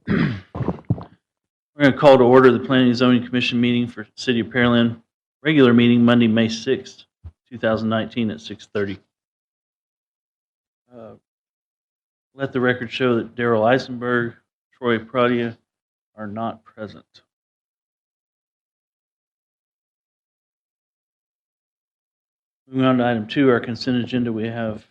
We're going to call to order the Planning and Zoning Commission meeting for City of Pearland, regular meeting Monday, May 6th, 2019 at 6:30. Let the record show that Daryl Eisenberg, Troy Pradia are not present. Moving on to item 2, our consent agenda, we have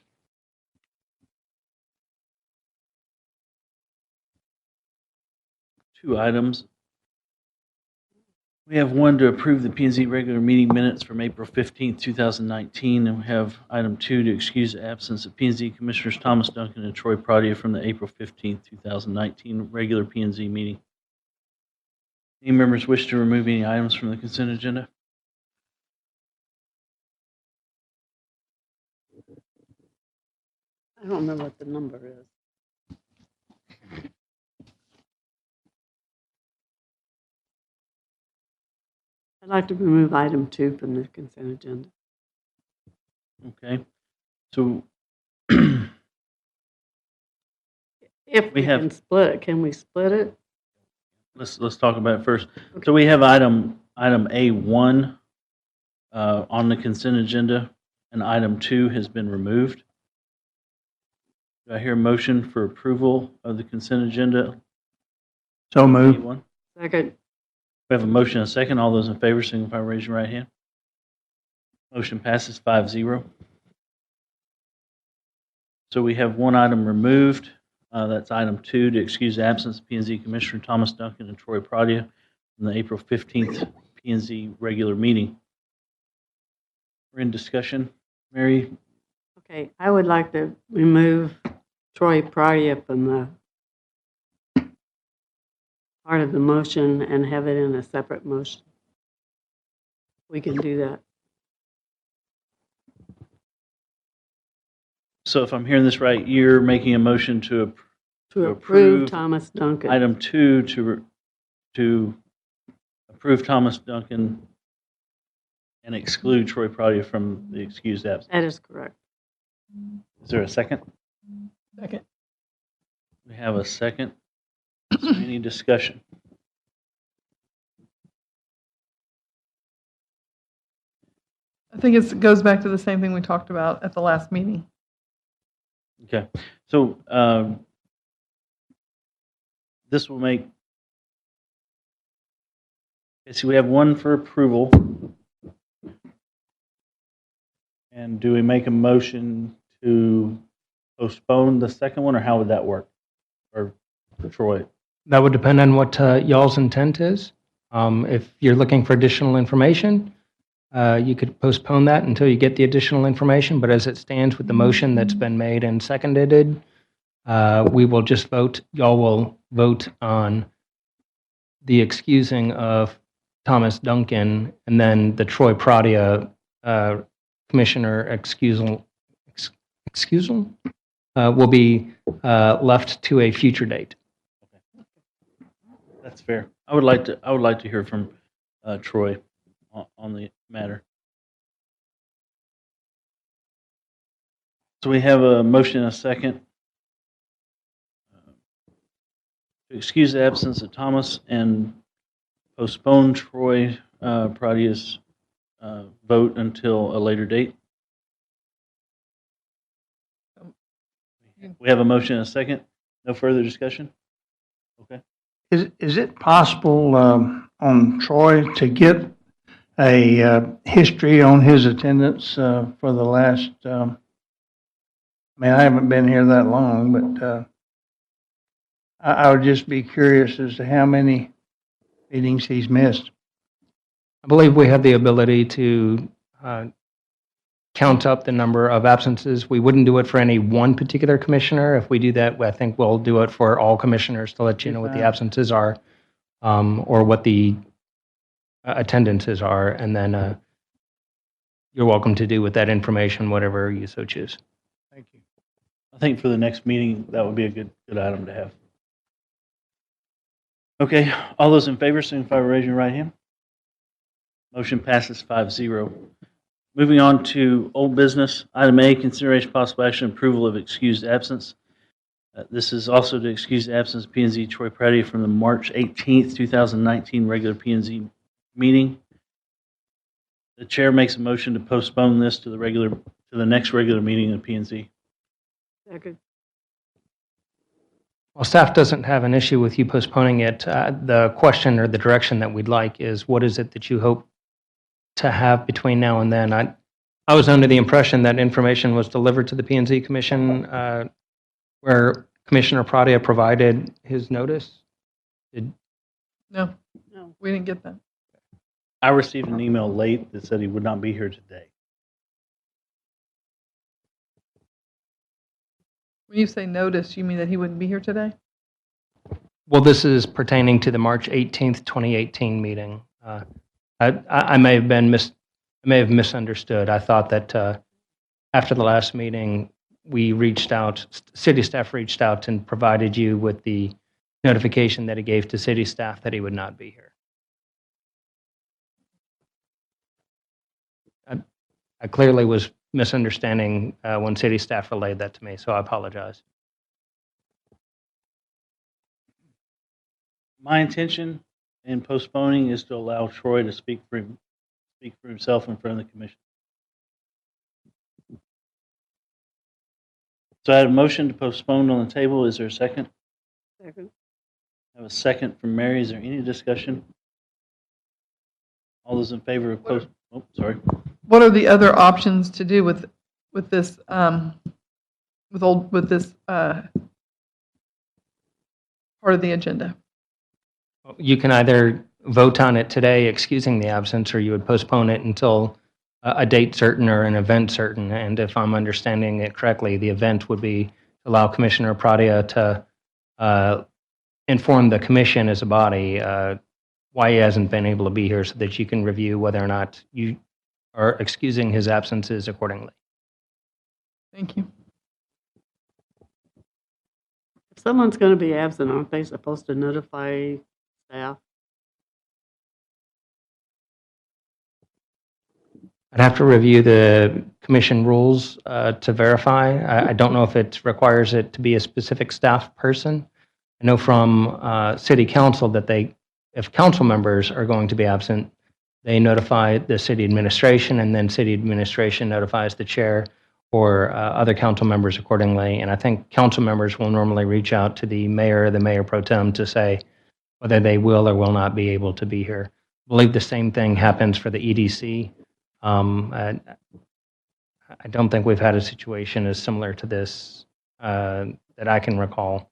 two items. We have one to approve the P&Z regular meeting minutes from April 15th, 2019, and we have item 2 to excuse the absence of P&Z Commissioners Thomas Duncan and Troy Pradia from the April 15th, 2019 regular P&Z meeting. Any members wish to remove any items from the consent agenda? I don't remember what the number is. I'd like to remove item 2 from the consent agenda. Okay. So If we can split it, can we split it? let's talk about it first. Okay. So we have item A1 on the consent agenda, and item 2 has been removed. Do I hear a motion for approval of the consent agenda? So moved. A1? Second. We have a motion and a second. All those in favor signify by raising your right hand. Motion passes 5-0. So we have one item removed. That's item 2 to excuse the absence of P&Z Commissioner Thomas Duncan and Troy Pradia from the April 15th P&Z regular meeting. We're in discussion. Mary? Okay, I would like to remove Troy Pradia from the part of the motion and have it in a separate motion. We can do that. So if I'm hearing this right, you're making a motion to approve Thomas Duncan. Item 2 to approve Thomas Duncan and exclude Troy Pradia from the excused absence. That is correct. Is there a second? Second. We have a second. Is there any discussion? I think it goes back to the same thing we talked about at the last meeting. Okay. So this will make, okay, so we have one for approval. And do we make a motion to postpone the second one, or how would that work? Or Troy? That would depend on what y'all's intent is. If you're looking for additional information, you could postpone that until you get the additional information. But as it stands with the motion that's been made and seconded, we will just vote. Y'all will vote on the excusing of Thomas Duncan, and then the Troy Pradia Commissioner excusal will be left to a future date. Okay. That's fair. I would like to hear from Troy on the matter. So we have a motion and a second to excuse the absence of Thomas and postpone Troy Pradia's vote until a later date. We have a motion and a second. No further discussion? Okay. Is it possible on Troy to get a history on his attendance for the last, I mean, I haven't been here that long, but I would just be curious as to how many meetings he's missed. I believe we have the ability to count up the number of absences. We wouldn't do it for any one particular commissioner. If we do that, I think we'll do it for all commissioners to let you know what the absences are, or what the attendances are, and then you're welcome to do with that information whatever you so choose. Thank you. I think for the next meeting, that would be a good item to have. Okay, all those in favor, signify by raising your right hand. Motion passes 5-0. Moving on to old business. Item A, consideration possible action approval of excused absence. This is also to excuse the absence of P&Z Troy Pradia from the March 18th, 2019 regular P&Z meeting. The chair makes a motion to postpone this to the next regular meeting of P&Z. Second. Well, staff doesn't have an issue with you postponing it. The question or the direction that we'd like is, what is it that you hope to have between now and then? I was under the impression that information was delivered to the P&Z Commission where Commissioner Pradia provided his notice. No, No. we didn't get that. I received an email late that said he would not be here today. When you say notice, you mean that he wouldn't be here today? Well, this is pertaining to the March 18th, 2018 meeting. I may have misunderstood. I thought that after the last meeting, city staff reached out and provided you with the notification that he gave to city staff that he would not be here. I clearly was misunderstanding when city staff relayed that to me, so I apologize. My intention in postponing is to allow Troy to speak for himself in front of the commission. So I had a motion to postpone on the table. Is there a second? Second. I have a second from Mary. Is there any discussion? All those in favor of sorry. What are the other options to do with this part of the agenda? You can either vote on it today, excusing the absence, or you would postpone it until a date certain or an event certain. And if I'm understanding it correctly, the event would be to allow Commissioner Pradia to inform the commission as a body why he hasn't been able to be here so that you can review whether or not you are excusing his absences accordingly. Thank you. If someone's going to be absent, aren't they supposed to notify staff? I'd have to review the commission rules to verify. I don't know if it requires it to be a specific staff person. I know from city council that if council members are going to be absent, they notify the city administration, and then city administration notifies the chair or other council members accordingly. And I think council members will normally reach out to the mayor or the mayor pro tem to say whether they will or will not be able to be here. I believe the same thing happens for the EDC. I don't think we've had a situation as similar to this that I can recall.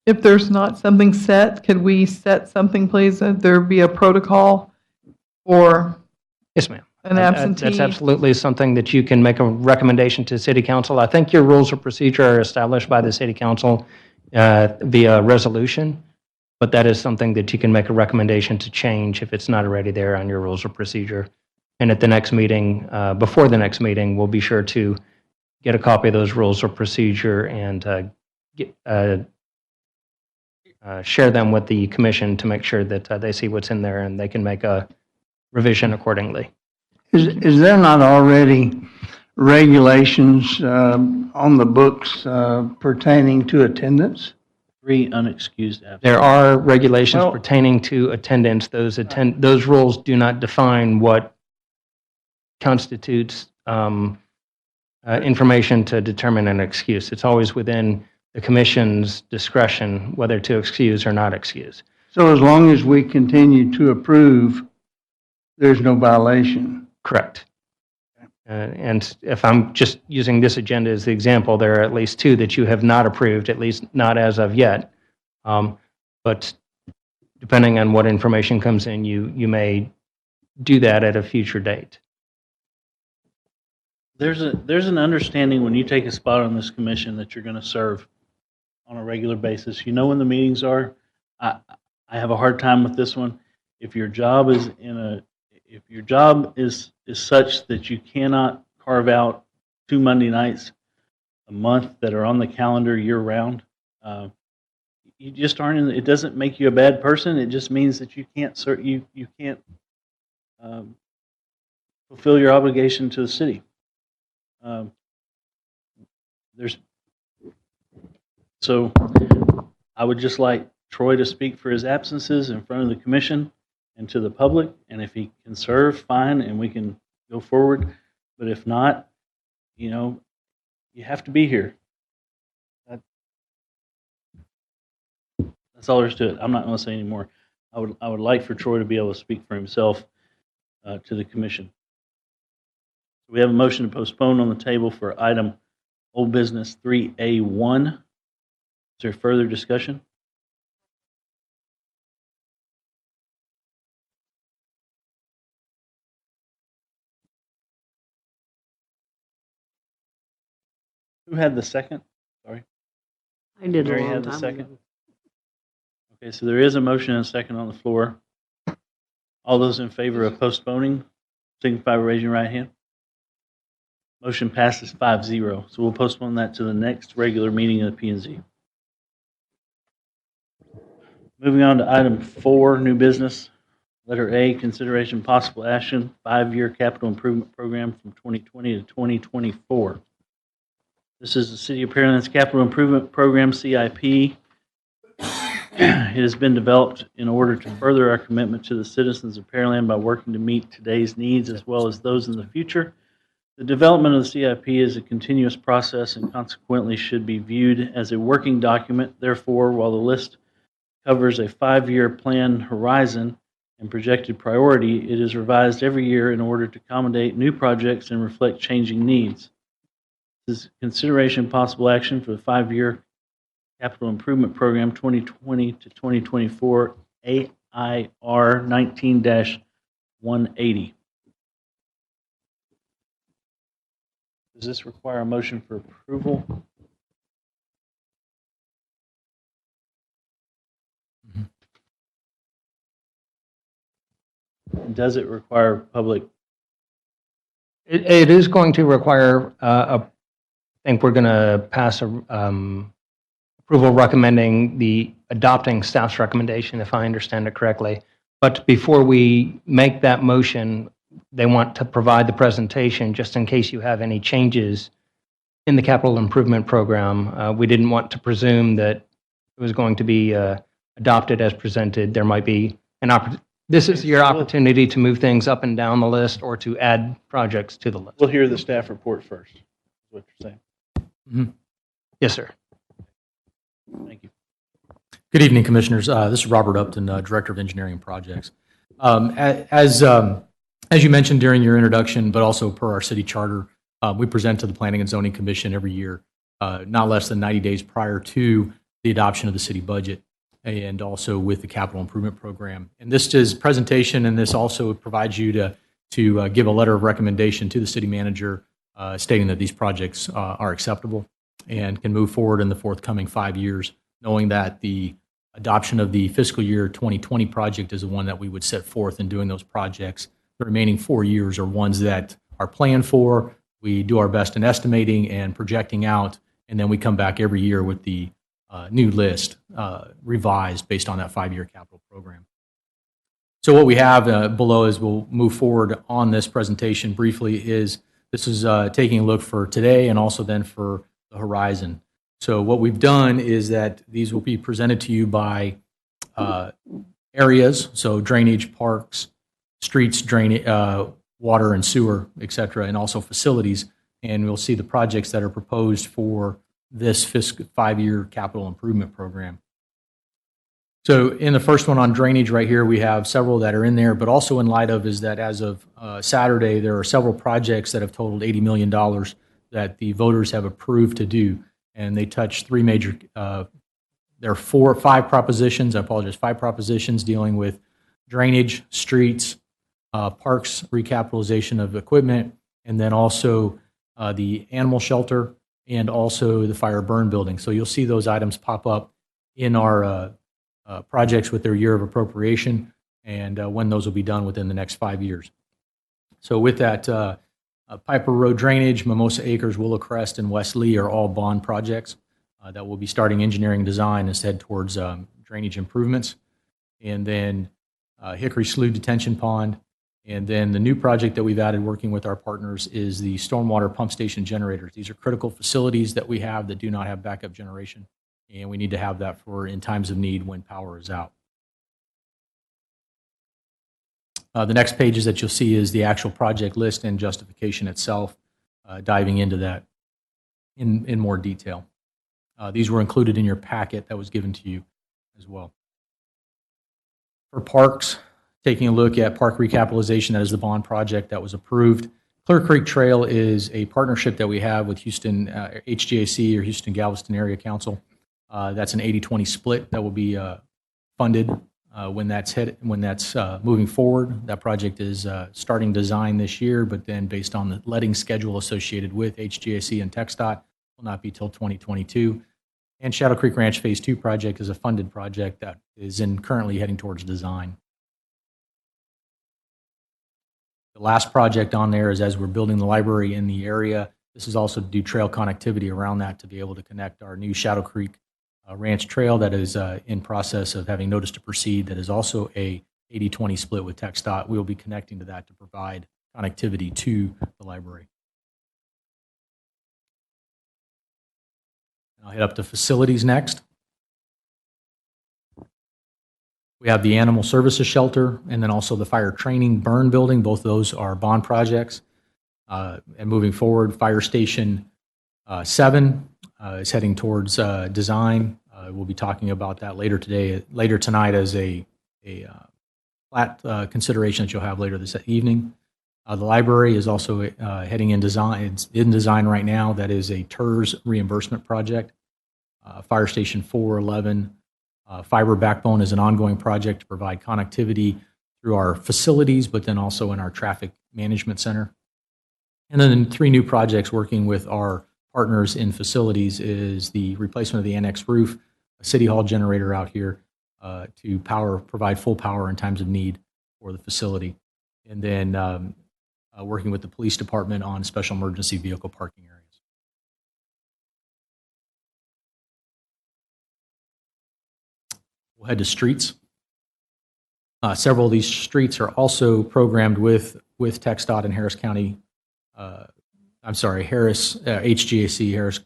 If there's not something set, could we set something, please, that there be a protocol or Yes, ma'am. an absentee? That's absolutely something that you can make a recommendation to city council. I think your rules of procedure are established by the city council via resolution, but that is something that you can make a recommendation to change if it's not already there on your rules of procedure. And at the next meeting, before the next meeting, we'll be sure to get a copy of those rules of procedure and share them with the commission to make sure that they see what's in there and they can make a revision accordingly. Is there not already regulations on the books pertaining to attendance? 3 unexcused absences. There are regulations Well- pertaining to attendance. Those rules do not define what constitutes information to determine an excuse. It's always within the commission's discretion whether to excuse or not excuse. So as long as we continue to approve, there's no violation. Correct. And if I'm just using this agenda as the example, there are at least 2 that you have not approved, at least not as of yet. But depending on what information comes in, you may do that at a future date. There's an understanding when you take a spot on this commission that you're going to serve on a regular basis. You know when the meetings are. I have a hard time with this one. If your job is such that you cannot carve out 2 Monday nights a month that are on the calendar year round, you just aren't. It doesn't make you a bad person. It just means that you can't fulfill your obligation to the city. So I would just like Troy to speak for his absences in front of the commission and to the public. And if he can serve, fine, and we can go forward. But if not, you know, you have to be here. That's all there is to it. I'm not going to say any more. I would like for Troy to be able to speak for himself to the commission. We have a motion to postpone on the table for item old business 3A1. Is there further discussion? Who had the second? Sorry. I did a Mary long had the time second. ago. Okay, so there is a motion and a second on the floor. All those in favor of postponing, signify by raising your right hand. Motion passes 5-0. So we'll postpone that to the next regular meeting of the P&Z. Moving on to item 4, new business. Letter A, consideration possible action, 5-year capital improvement program from 2020 to 2024. This is the City of Pearland's capital improvement program, CIP. It has been developed in order to further our commitment to the citizens of Pearland by working to meet today's needs as well as those in the future. The development of the CIP is a continuous process and consequently should be viewed as a working document. Therefore, while the list covers a 5-year plan horizon and projected priority, it is revised every year in order to accommodate new projects and reflect changing needs. This is consideration possible action for the 5-year Capital Improvement Program 2020 to 2024 AIR 19-180. Does this require a motion for approval? Does it require public? It is going to require, I think we're going to pass a approval recommending the adopting staff's recommendation, if I understand it correctly. But before we make that motion, they want to provide the presentation just in case you have any changes in the capital improvement program. We didn't want to presume that it was going to be adopted as presented. There might be an opportunity. This is your opportunity to move things up and down the list or to add projects to the list. We'll hear the staff report first, is what you're saying. Mhm. Yes, sir. Thank you. Good evening, Commissioners. This is Robert Upton, Director of Engineering and Projects. As you mentioned during your introduction, but also per our city charter, we present to the Planning and Zoning Commission every year, not less than 90 days prior to the adoption of the city budget and also with the capital improvement program. And this is presentation, and this also provides you to give a letter of recommendation to the city manager stating that these projects are acceptable and can move forward in the forthcoming 5 years, knowing that the adoption of the fiscal year 2020 project is the one that we would set forth in doing those projects. The remaining 4 years are ones that are planned for. We do our best in estimating and projecting out, and then we come back every year with the new list revised based on that 5-year capital program. So what we have below as we'll move forward on this presentation briefly is this is taking a look for today and also then for the horizon. So what we've done is that these will be presented to you by areas, so drainage, parks, streets, drainage, water and sewer, et cetera, and also facilities. And we'll see the projects that are proposed for this fiscal 5-year capital improvement program. So in the first one on drainage right here, we have several that are in there, but also in light of is that as of Saturday, there are several projects that have totaled $80 million that the voters have approved to do. And they touch 3 major, there are 5 propositions, I apologize, 5 propositions dealing with drainage, streets, parks, recapitalization of equipment, and then also the animal shelter and also the fire burn building. So you'll see those items pop up in our projects with their year of appropriation and when those will be done within the next 5 years. So with that, Piper Road Drainage, Mimosa Acres, Willow Crest, and West Lee are all bond projects that will be starting engineering design and head towards drainage improvements. And then Hickory Slough Detention Pond. And then the new project that we've added working with our partners is the stormwater pump station generators. These are critical facilities that we have that do not have backup generation. and we need to have that for in times of need when power is out. The next pages that you'll see is the actual project list and justification itself, diving into that in more detail. These were included in your packet that was given to you as well. For parks, taking a look at park recapitalization, that is the bond project that was approved. Clear Creek Trail is a partnership that we have with Houston HGAC, or Houston Galveston Area Council. That's an 80-20 split that will be funded when that's moving forward. That project is starting design this year, but then based on the letting schedule associated with HGAC and TxDOT, will not be till 2022. And Shadow Creek Ranch Phase 2 project is a funded project that is currently heading towards design. The last project on there is as we're building the library in the area. This is also to do trail connectivity around that to be able to connect our new Shadow Creek Ranch Trail that is in process of having notice to proceed. That is also a 80-20 split with TxDOT. We will be connecting to that to provide connectivity to the library. I'll head up to facilities next. We have the Animal Services Shelter and then also the Fire Training Burn Building. Both of those are bond projects. And moving forward, Fire Station 7 is heading towards design. We'll be talking about that later tonight as a flat consideration that you'll have later this evening. The library is also heading in design. It's in design right now. That is a TERS reimbursement project. Fire Station 411 fiber backbone is an ongoing project to provide connectivity through our facilities, but then also in our traffic management center. And then 3 new projects working with our partners in facilities is the replacement of the annex roof, a city hall generator out here to provide full power in times of need for the facility. And then working with the police department on special emergency vehicle parking areas. We'll head to streets. Several of these streets are also programmed with TxDOT and Harris County, HGAC, Harris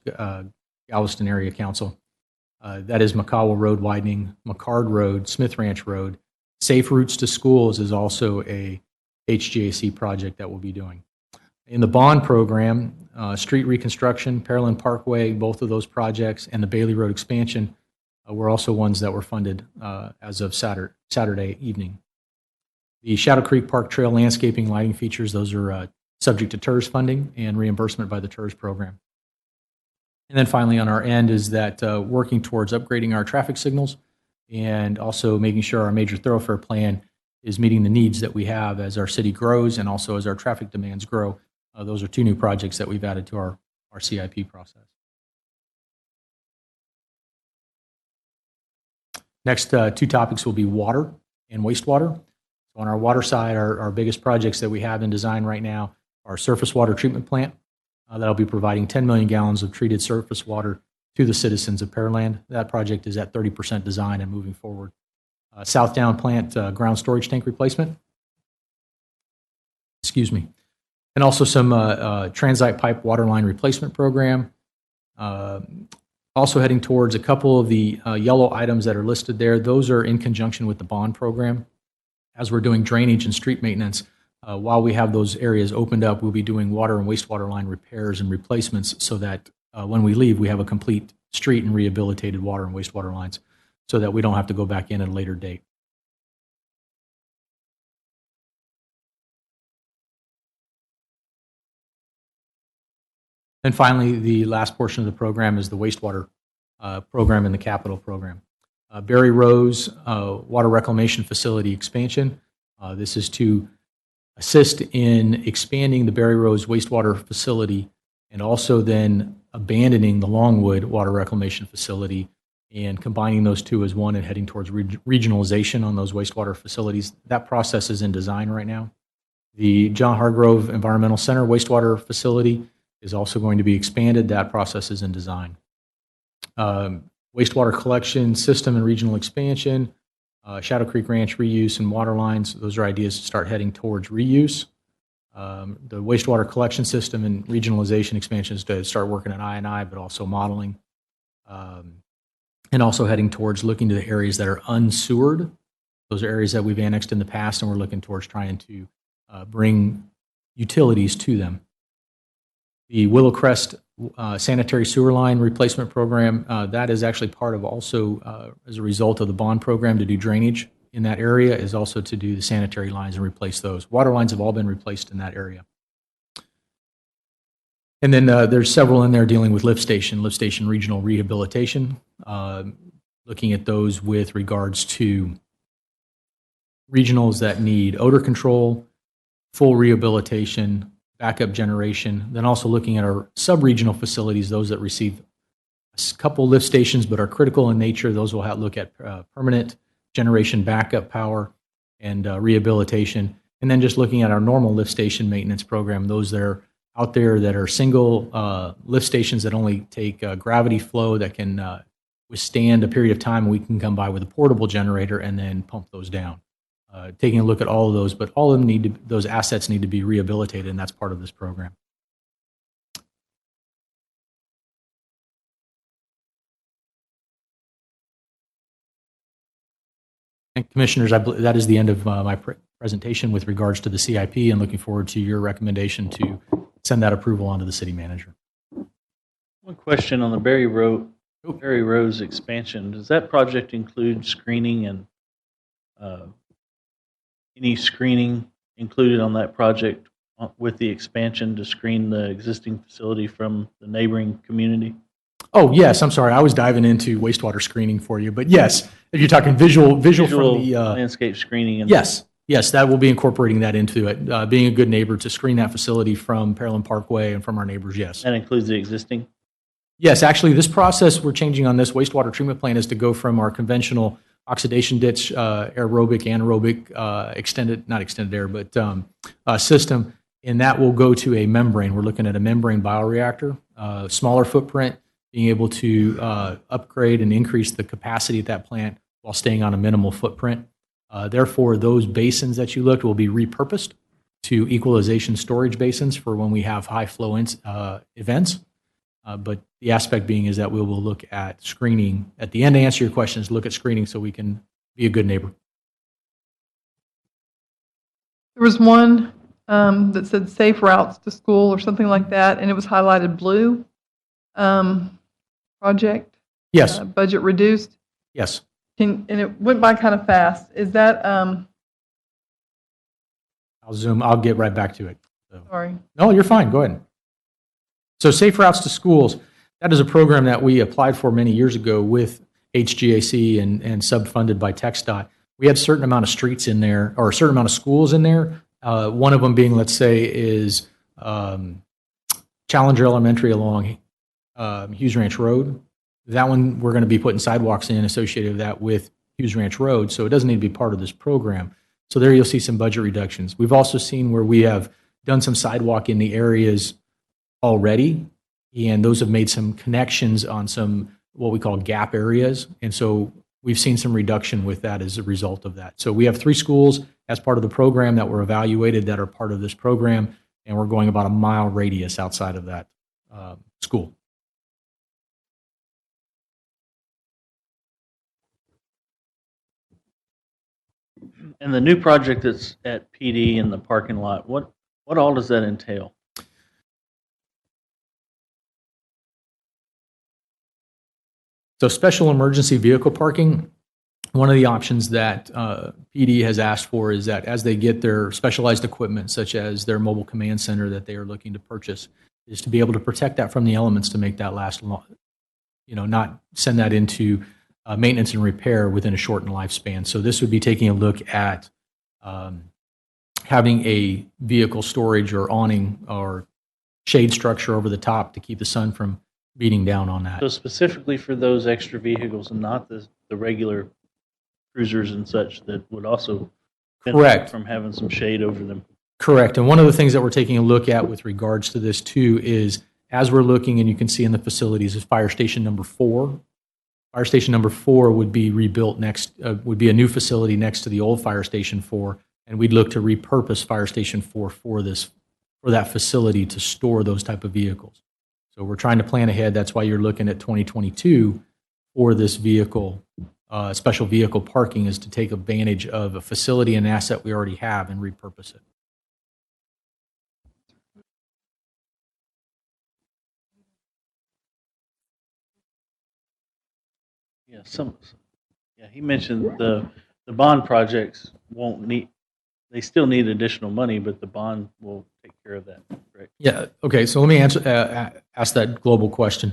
Galveston Area Council. That is McCowell Road widening, McCard Road, Smith Ranch Road. Safe Routes to Schools is also a HGAC project that we'll be doing. In the bond program, street reconstruction, Pearland Parkway, both of those projects, and the Bailey Road expansion were also ones that were funded as of Saturday evening. The Shadow Creek Park Trail landscaping lighting features, those are subject to TERS funding and reimbursement by the TERS program. And then finally on our end is that working towards upgrading our traffic signals and also making sure our major thoroughfare plan is meeting the needs that we have as our city grows and also as our traffic demands grow. Those are 2 new projects that we've added to our CIP process. Next 2 topics will be water and wastewater. So on our water side, our biggest projects that we have in design right now are surface water treatment plant. That'll be providing 10 million gallons of treated surface water to the citizens of Pearland. That project is at 30% design and moving forward. South Down plant ground storage tank replacement. Excuse me. And also some transite pipe water line replacement program. Also heading towards a couple of the yellow items that are listed there. Those are in conjunction with the bond program. As we're doing drainage and street maintenance, while we have those areas opened up, we'll be doing water and wastewater line repairs and replacements so that when we leave, we have a complete street and rehabilitated water and wastewater lines so that we don't have to go back in at a later date. And finally, the last portion of the program is the wastewater program and the capital program. Barry Rose Water Reclamation Facility expansion. This is to assist in expanding the Barry Rose wastewater facility and also then abandoning the Longwood Water Reclamation Facility and combining those 2 as one and heading towards regionalization on those wastewater facilities. That process is in design right now. The John Hargrove Environmental Center wastewater facility is also going to be expanded. That process is in design. Wastewater collection system and regional expansion, Shadow Creek Ranch reuse and water lines. Those are ideas to start heading towards reuse. The wastewater collection system and regionalization expansions to start working on I&I, but also modeling. and also heading towards looking to the areas that are unsewered. Those are areas that we've annexed in the past, and we're looking towards trying to bring utilities to them. The Willow Crest sanitary sewer line replacement program, that is actually part of also as a result of the bond program to do drainage in that area, is also to do the sanitary lines and replace those. Water lines have all been replaced in that area. And then there's several in there dealing with lift station regional rehabilitation, looking at those with regards to regionals that need odor control, full rehabilitation, backup generation, then also looking at our sub-regional facilities, those that receive a couple lift stations but are critical in nature. Those will look at permanent generation backup power and rehabilitation. And then just looking at our normal lift station maintenance program, those that are out there that are single lift stations that only take gravity flow that can withstand a period of time. We can come by with a portable generator and then pump those down. Taking a look at all of those, but all of them those assets need to be rehabilitated, and that's part of this program. And Commissioners, that is the end of my presentation with regards to the CIP, and looking forward to your recommendation to send that approval on to the city manager. One question on the Berry Rose expansion. Does that project include screening and any screening included on that project with the expansion to screen the existing facility from the neighboring community? Oh, yes. I'm sorry. I was diving into wastewater screening for you. But yes, if you're talking visual from the landscape screening. And yes, that will be incorporating that into it. Being a good neighbor to screen that facility from Pearland Parkway and from our neighbors, yes. That includes the existing? Yes, actually, this process we're changing on this wastewater treatment plant is to go from our conventional oxidation ditch, aerobic, anaerobic, not extended air, but system, and that will go to a membrane. We're looking at a membrane bioreactor, smaller footprint, being able to upgrade and increase the capacity at that plant while staying on a minimal footprint. Therefore, those basins that you looked will be repurposed to equalization storage basins for when we have high flow events. But the aspect being is that we will look at screening. At the end, to answer your questions, look at screening so we can be a good neighbor. There was one that said safe routes to school or something like that, and it was highlighted blue. Project? Yes. Budget reduced? Yes. And it went by kind of fast. Is that, I'll get right back to it. sorry. No, you're fine. Go ahead. So Safe Routes to Schools, that is a program that we applied for many years ago with HGAC and sub-funded by TxDOT. We had a certain amount of streets in there, or a certain amount of schools in there. One of them being, let's say, is Challenger Elementary along Hughes Ranch Road. That one, we're going to be putting sidewalks in associated with that with Hughes Ranch Road, so it doesn't need to be part of this program. So there you'll see some budget reductions. We've also seen where we have done some sidewalk in the areas already, and those have made some connections on some what we call gap areas, and so we've seen some reduction with that as a result of that. So we have 3 schools as part of the program that were evaluated that are part of this program, and we're going about a mile radius outside of that school. And the new project that's at PD in the parking lot, what all does that entail? So special emergency vehicle parking, one of the options that PD has asked for is that as they get their specialized equipment, such as their mobile command center that they are looking to purchase, is to be able to protect that from the elements to make that last long, not send that into maintenance and repair within a shortened lifespan. So this would be taking a look at having a vehicle storage or awning or shade structure over the top to keep the sun from beating down on that. So specifically for those extra vehicles and not the regular cruisers and such that would also benefit Correct. from having some shade over them. Correct. And one of the things that we're taking a look at with regards to this too is as we're looking, and you can see in the facilities, is fire station number 4. Fire station number 4 would be rebuilt next, would be a new facility next to the old fire station 4, and we'd look to repurpose fire station 4 for that facility to store those type of vehicles. So we're trying to plan ahead. That's why you're looking at 2022 for this vehicle, special vehicle parking, is to take advantage of a facility and asset we already have and repurpose it. Yeah, he mentioned the bond projects won't need, they still need additional money, but the bond will take care of that, correct? Yeah, okay, so let me ask that global question.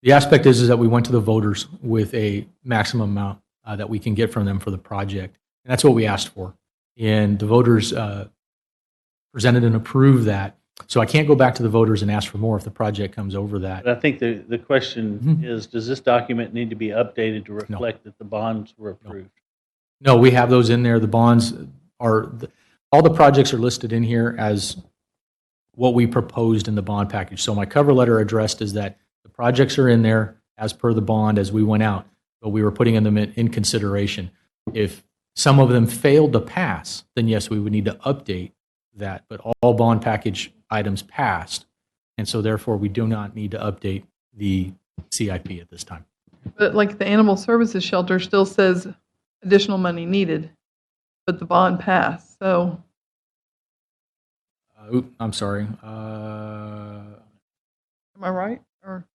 The aspect is that we went to the voters with a maximum amount that we can get from them for the project. And that's what we asked for. And the voters presented and approved that. So I can't go back to the voters and ask for more if the project comes over that. But I think the question is, does this document need to be updated to reflect that the bonds were approved? No, we have those in there. The bonds are, all the projects are listed in here as what we proposed in the bond package. So my cover letter addressed is that the projects are in there as per the bond as we went out, but we were putting them in consideration. If some of them failed to pass, then yes, we would need to update that, but all bond package items passed, and so therefore we do not need to update the CIP at this time. But like the animal services shelter still says additional money needed, but the bond passed, so. I'm sorry. Am I right? Or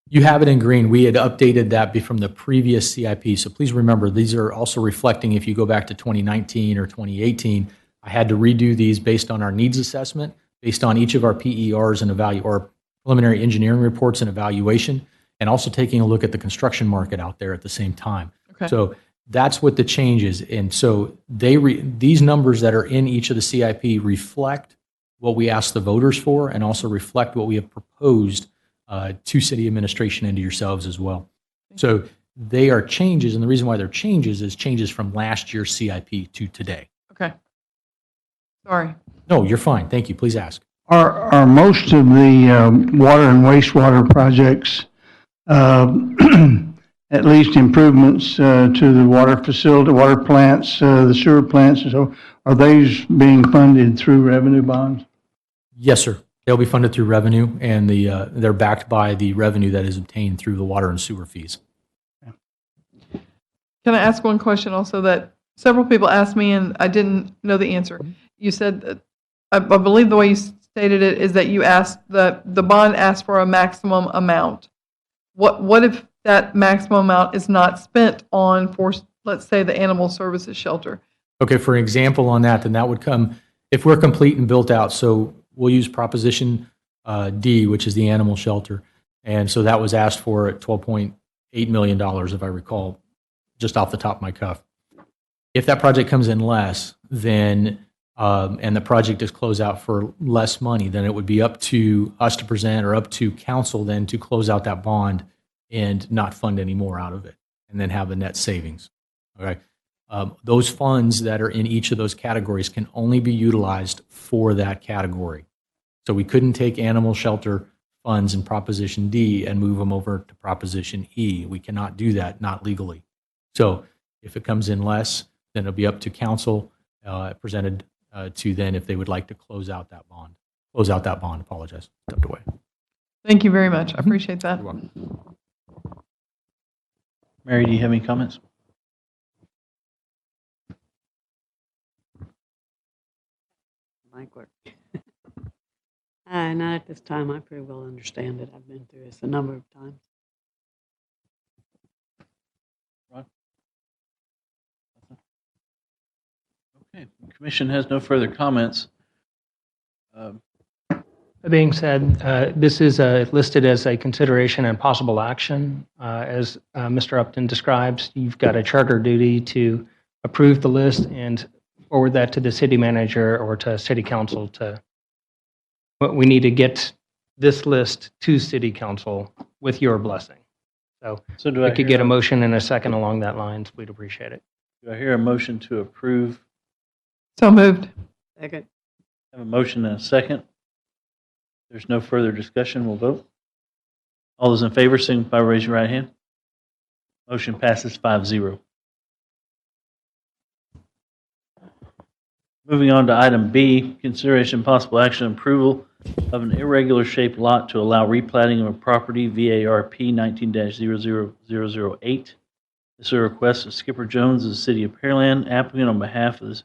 You have it in green. We had updated that from the previous CIP. So please remember, these are also reflecting, if you go back to 2019 or 2018, I had to redo these based on our needs assessment, based on each of our PERs and or preliminary engineering reports and evaluation, and also taking a look at the construction market out there at the same time. Okay. So that's what the change is. And so these numbers that are in each of the CIP reflect what we asked the voters for and also reflect what we have proposed to city administration and to yourselves as well. So they are changes, and the reason why they're changes is changes from last year's CIP to today. okay. Sorry. No, you're fine. Thank you. Please ask. Are most of the water and wastewater projects at least improvements to the water facility, water plants, the sewer plants, and so are these being funded through revenue bonds? Yes, sir. They'll be funded through revenue, and they're backed by the revenue that is obtained through the water and sewer fees. Can I ask one question also that several people asked me and I didn't know the answer? You said that, I believe the way you stated it is that you asked, the bond asked for a maximum amount. What if that maximum amount is not spent on, for, let's say, the animal services shelter? Okay, for an example on that, then that would come, if we're complete and built out, so we'll use Proposition D, which is the animal shelter. And so that was asked for at $12.8 million, if I recall, just off the top of my cuff. If that project comes in less, then, and the project is closed out for less money, then it would be up to us to present or up to council then to close out that bond and not fund any more out of it, and then have a net savings. Okay. Those funds that are in each of those categories can only be utilized for that category. So we couldn't take animal shelter funds in Proposition D and move them over to Proposition E. We cannot do that, not legally. So if it comes in less, then it'll be up to council, presented to then if they would like to close out that bond. Apologize. Stepped away. Thank you very much. I appreciate that. You're welcome. Mary, do you have any comments? Mic work. Not at this time. I pretty well understand it. I've been through this a number of times. Ron? Okay, the commission has no further comments. That being said, this is listed as a consideration and possible action. As Mr. Upton describes, you've got a charter duty to approve the list and forward that to the city manager or to city council but we need to get this list to city council with your blessing. So do we could get a motion in a second along that lines. We'd appreciate it. Do I hear a motion to approve? So moved. Second. I have a motion and a second. There's no further discussion. We'll vote. All those in favor, signify by raising your right hand. Motion passes 5-0. Moving on to item B, consideration and possible action approval of an irregular shaped lot to allow replatting of a property VARP 19-00008. This is a request of Skipper Jones of the City of Pearland, applicant on behalf of the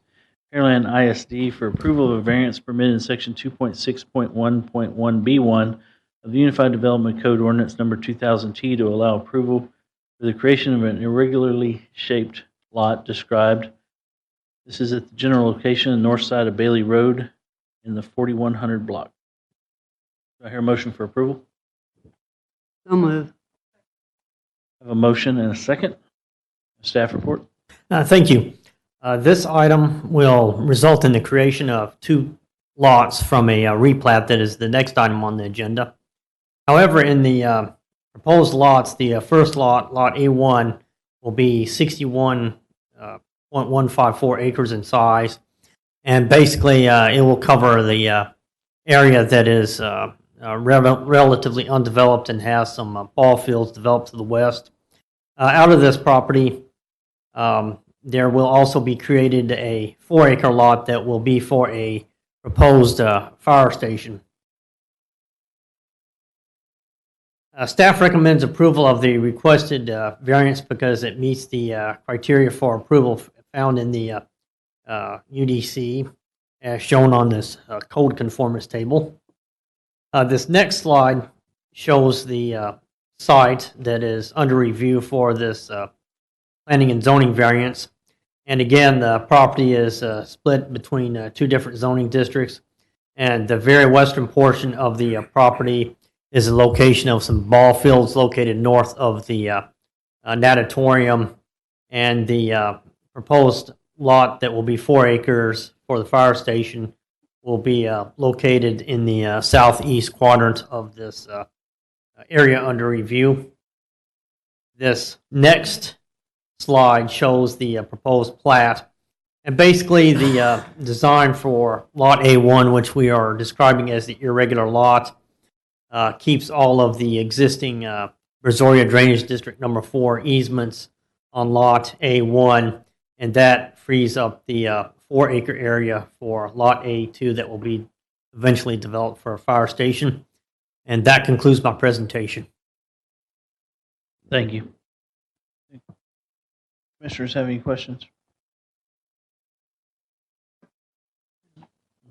Pearland ISD for approval of a variance permitted in Section 2.6.1.1B1 of the Unified Development Code Ordinance Number 2000T to allow approval for the creation of an irregularly shaped lot described. This is at the general location on the north side of Bailey Road in the 4100 block. Do I hear a motion for approval? So moved. I have a motion and a second. Staff report. Thank you. This item will result in the creation of 2 lots from a replat that is the next item on the agenda. However, in the proposed lots, the first lot, Lot A1, will be 61.154 acres in size. And basically, it will cover the area that is relatively undeveloped and has some ball fields developed to the west. Out of this property, there will also be created a 4-acre lot that will be for a proposed fire station. Staff recommends approval of the requested variance because it meets the criteria for approval found in the UDC as shown on this code conformance table. This next slide shows the site that is under review for this planning and zoning variance. And again, the property is split between 2 different zoning districts. And the very western portion of the property is the location of some ball fields located north of the natatorium. And the proposed lot that will be 4 acres for the fire station will be located in the southeast quadrant of this area under review. This next slide shows the proposed plat. And basically the design for Lot A1, which we are describing as the irregular lot, keeps all of the existing Brazoria Drainage District number 4 easements on Lot A1, and that frees up the 4-acre area for Lot A2 that will be eventually developed for a fire station. And that concludes my presentation. Thank you. Commissioners have any questions?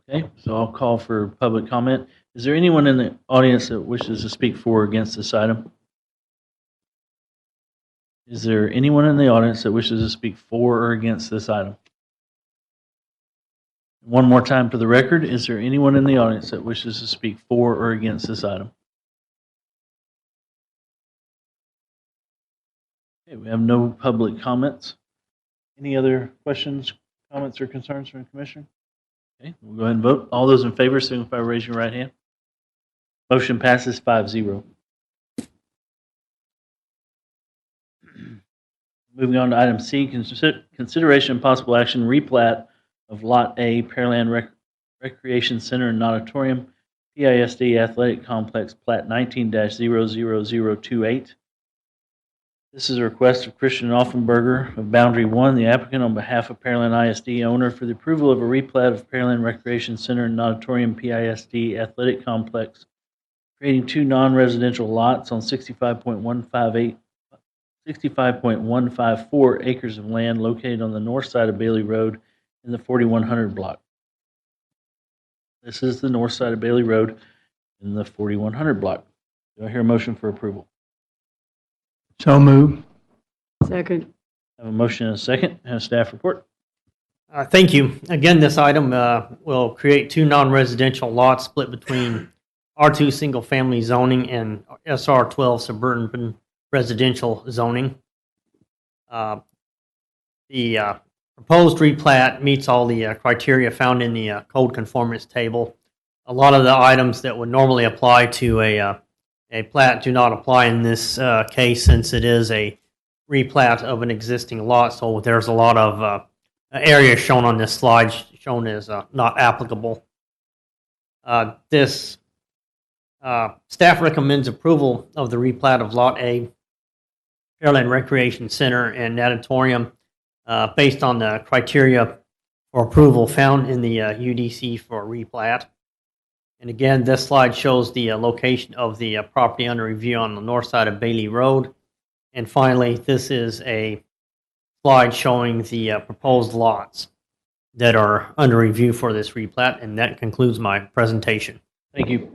Okay, so I'll call for public comment. Is there anyone in the audience that wishes to speak for or against this item? Is there anyone in the audience that wishes to speak for or against this item? One more time for the record, is there anyone in the audience that wishes to speak for or against this item? Okay, we have no public comments. Any other questions, comments, or concerns from the commissioner? Okay, we'll go ahead and vote. All those in favor signify by raising your right hand. Motion passes 5-0. Moving on to item C, consideration and possible action replat of Lot A, Pearland Recreation Center and Auditorium, PISD Athletic Complex, Plat 19-00028. This is a request of Christian Offenberger of Boundary 1, the applicant on behalf of Pearland ISD owner, for the approval of a replat of Pearland Recreation Center and Auditorium, PISD Athletic Complex, creating 2 non-residential lots on 65.154 acres of land located on the north side of Bailey Road in the 4100 block. This is the north side of Bailey Road in the 4100 block. Do I hear a motion for approval? So moved. Second. I have a motion and a second. And a staff report. Thank you. Again, this item will create 2 non-residential lots split between R2 single-family zoning and SR12 suburban residential zoning. The proposed replat meets all the criteria found in the code conformance table. A lot of the items that would normally apply to a plat do not apply in this case, since it is a replat of an existing lot. So there's a lot of areas shown on this slide shown as not applicable. This staff recommends approval of the replat of Lot A, Pearland Recreation Center and Natatorium, based on the criteria for approval found in the UDC for replat. And again, this slide shows the location of the property under review on the north side of Bailey Road. And finally, this is a slide showing the proposed lots that are under review for this replat, and that concludes my presentation. Thank you.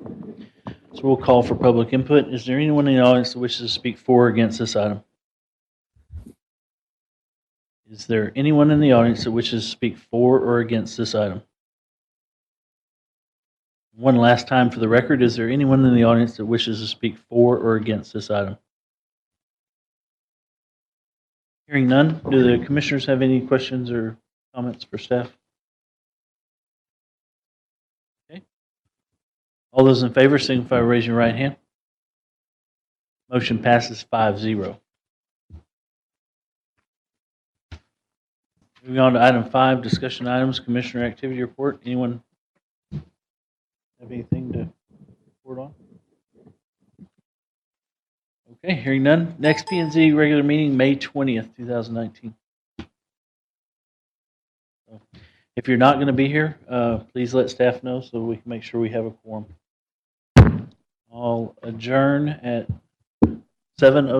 So we'll call for public input. Is there anyone in the audience that wishes to speak for or against this item? Is there anyone in the audience that wishes to speak for or against this item? One last time for the record, is there anyone in the audience that wishes to speak for or against this item? Hearing none, do the commissioners have any questions or comments for staff? Okay. All those in favor signify by raising your right hand. Motion passes 5-0. Moving on to item 5, discussion items, commissioner activity report. Anyone have anything to report on? Okay, hearing none. Next P&Z regular meeting, May 20th, 2019. So if you're not going to be here, please let staff know so we can make sure we have a quorum. I'll adjourn at 7:06.